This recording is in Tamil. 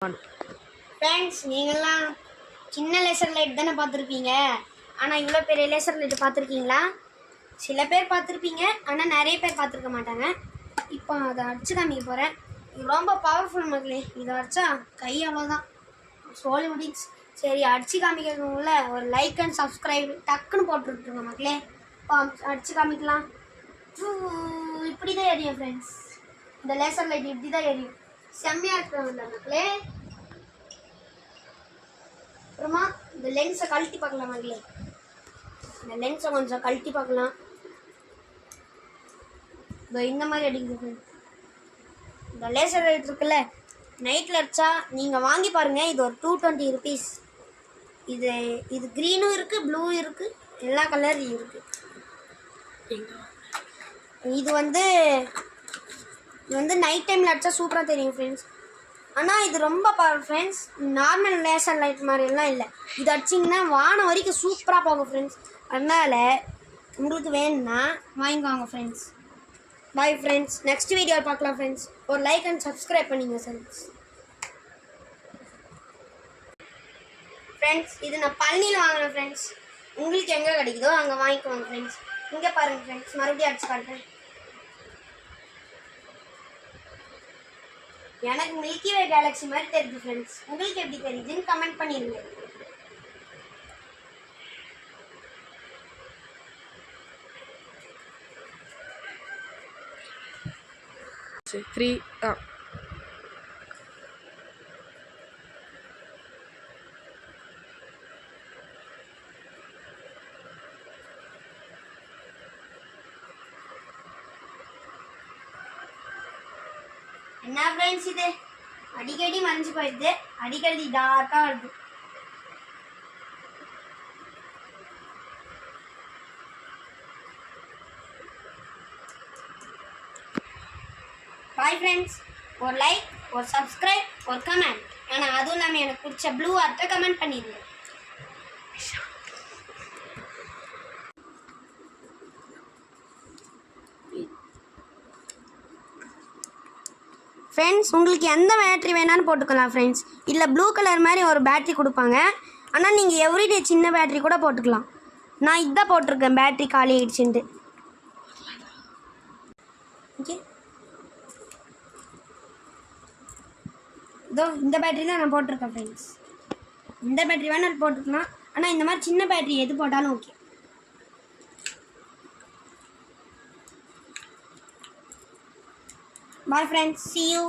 ஃப்ரெண்ட்ஸ், நீங்கள்லாம் சின்ன லேசர் லைட் தானே பார்த்துருப்பீங்க. ஆனால் இவ்வளோ பெரிய லேசர் லைட் பார்த்துருக்கீங்களா? சில பேர் பார்த்துருப்பீங்க, ஆனால் நிறைய பேர் பார்த்துருக்க மாட்டாங்க. இப்போ அதை அடிச்சு காமிக்க போகிறேன். இது ரொம்ப பவர்ஃபுல் மக்களே. இதை அடிச்சா கை அவ்வளோதான், சோலி முடிச்சு. சரி, அடிச்சு காமிக்கிறதுக்குள்ள ஒரு லைக் அண்ட் சப்ஸ்கிரைப் டக்குன்னு போட்டுருட்டுருங்க மக்களே. இப்போ அடிச்சு காமிக்கலாம். இப்படி தான் எரியும் ஃப்ரெண்ட்ஸ். இந்த லேசர் லைட் இப்படி தான் எரியும். செம்மையாக இருக்கிறவங்க மக்களே. அப்புறமா இந்த லென்ஸை கழட்டி பார்க்கலாம் மக்களே. இந்த லென்ஸை கொஞ்சம் கழட்டி பார்க்கலாம். இந்த மாதிரி அடிக்குது. இந்த லேசர் லைட் இருக்குல்ல, நைட்டில் அடிச்சா நீங்கள் வாங்கி பாருங்கள். இது ஒரு 220 rupees. இது க்ரீனும் இருக்குது, ப்ளூ இருக்குது, எல்லா கலரும் இருக்குது. இது வந்து நைட் டைமில் அடித்தா சூப்பராக தெரியும் ஃப்ரெண்ட்ஸ். ஆனால் இது ரொம்ப power friends. Normal laser light மாதிரிலாம் இல்லை. இது அடிச்சிங்கன்னா வானம் வரைக்கும் சூப்பராக போகும் ஃப்ரெண்ட்ஸ். அதனால் உங்களுக்கு வேணும்னா வாங்கிக்குவாங்க ஃப்ரெண்ட்ஸ். Bye friends. நெக்ஸ்ட் வீடியோவில் பார்க்கலாம் ஃப்ரெண்ட்ஸ். ஒரு லைக் அண்ட் சப்ஸ்கிரைப் பண்ணிங்க ஃப்ரெண்ட்ஸ். ஃப்ரெண்ட்ஸ், இது நான் பழனியில் வாங்கினேன் ஃப்ரெண்ட்ஸ். உங்களுக்கு எங்கே கிடைக்குதோ அங்கே வாங்கிக்குவாங்க ஃப்ரெண்ட்ஸ். இங்கே பாருங்கள் ஃப்ரெண்ட்ஸ், மறுபடியும் அடிச்சு காட்டுறேன். எனக்கு மில்கி வே கேலக்ஸி மாதிரி தெரியுது ஃப்ரெண்ட்ஸ். உங்களுக்கு எப்படி தெரியுதுன்னு கமெண்ட் பண்ணிடுங்க. என்ன ஃப்ரெண்ட்ஸ், இது அடிக்கடி மறைஞ்சு போயிடுது, அடிக்கடி டார்க்காக வருது. Bye friends. ஒரு லைக், ஒரு சப்ஸ்கிரைப், ஒரு கமெண்ட். ஆனால் அதுவும் இல்லாமல் எனக்கு பிடிச்ச ப்ளூ ஆர்ட்டை கமெண்ட் பண்ணிடுங்க. ஃப்ரெண்ட்ஸ், உங்களுக்கு எந்த பேட்ரி வேணாலும் போட்டுக்கலாம் ஃப்ரெண்ட்ஸ். இல்லை ப்ளூ கலர் மாதிரி ஒரு பேட்ரி கொடுப்பாங்க. ஆனால் நீங்கள் எவ்ரிடே சின்ன பேட்ரி கூட போட்டுக்கலாம். நான் இதான் போட்டிருக்கேன், பேட்ரி காலி ஆகிடுச்சுன்ட்டு. ஓகே, இதோ இந்த பேட்ரி தான் நான் போட்டிருக்கேன் ஃப்ரெண்ட்ஸ். இந்த பேட்ரி வேணாலும் போட்டுக்கலாம். ஆனால் இந்த மாதிரி சின்ன பேட்ரி எது போட்டாலும் okay. Bye friends, see you.